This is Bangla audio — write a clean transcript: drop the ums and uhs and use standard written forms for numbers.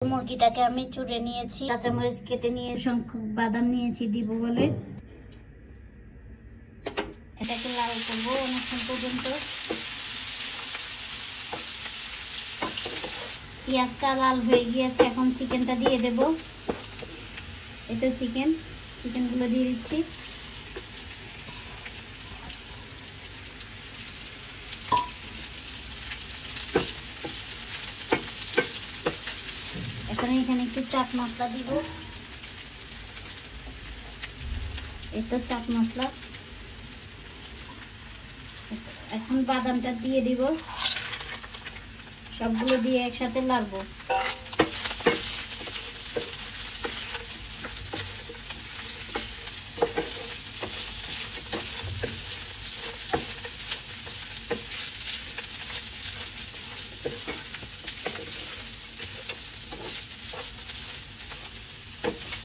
মুরগিটাকে আমি চুড়ে নিয়েছি, কাঁচামরিচ কেটে নিয়ে সংখ্যক বাদাম নিয়েছি দিব বলে। এটাকে লাল করবো অনেকক্ষণ পর্যন্ত। পেঁয়াজটা লাল হয়ে গিয়েছে, এখন চিকেনটা দিয়ে দেব। এটা চিকেনগুলো দিয়ে দিচ্ছি। এখানে একটু চাট মশলা দিব। এটা চাট মশলা। এখন বাদামটা দিয়ে দিব, সবগুলো দিয়ে একসাথে নাড়বো।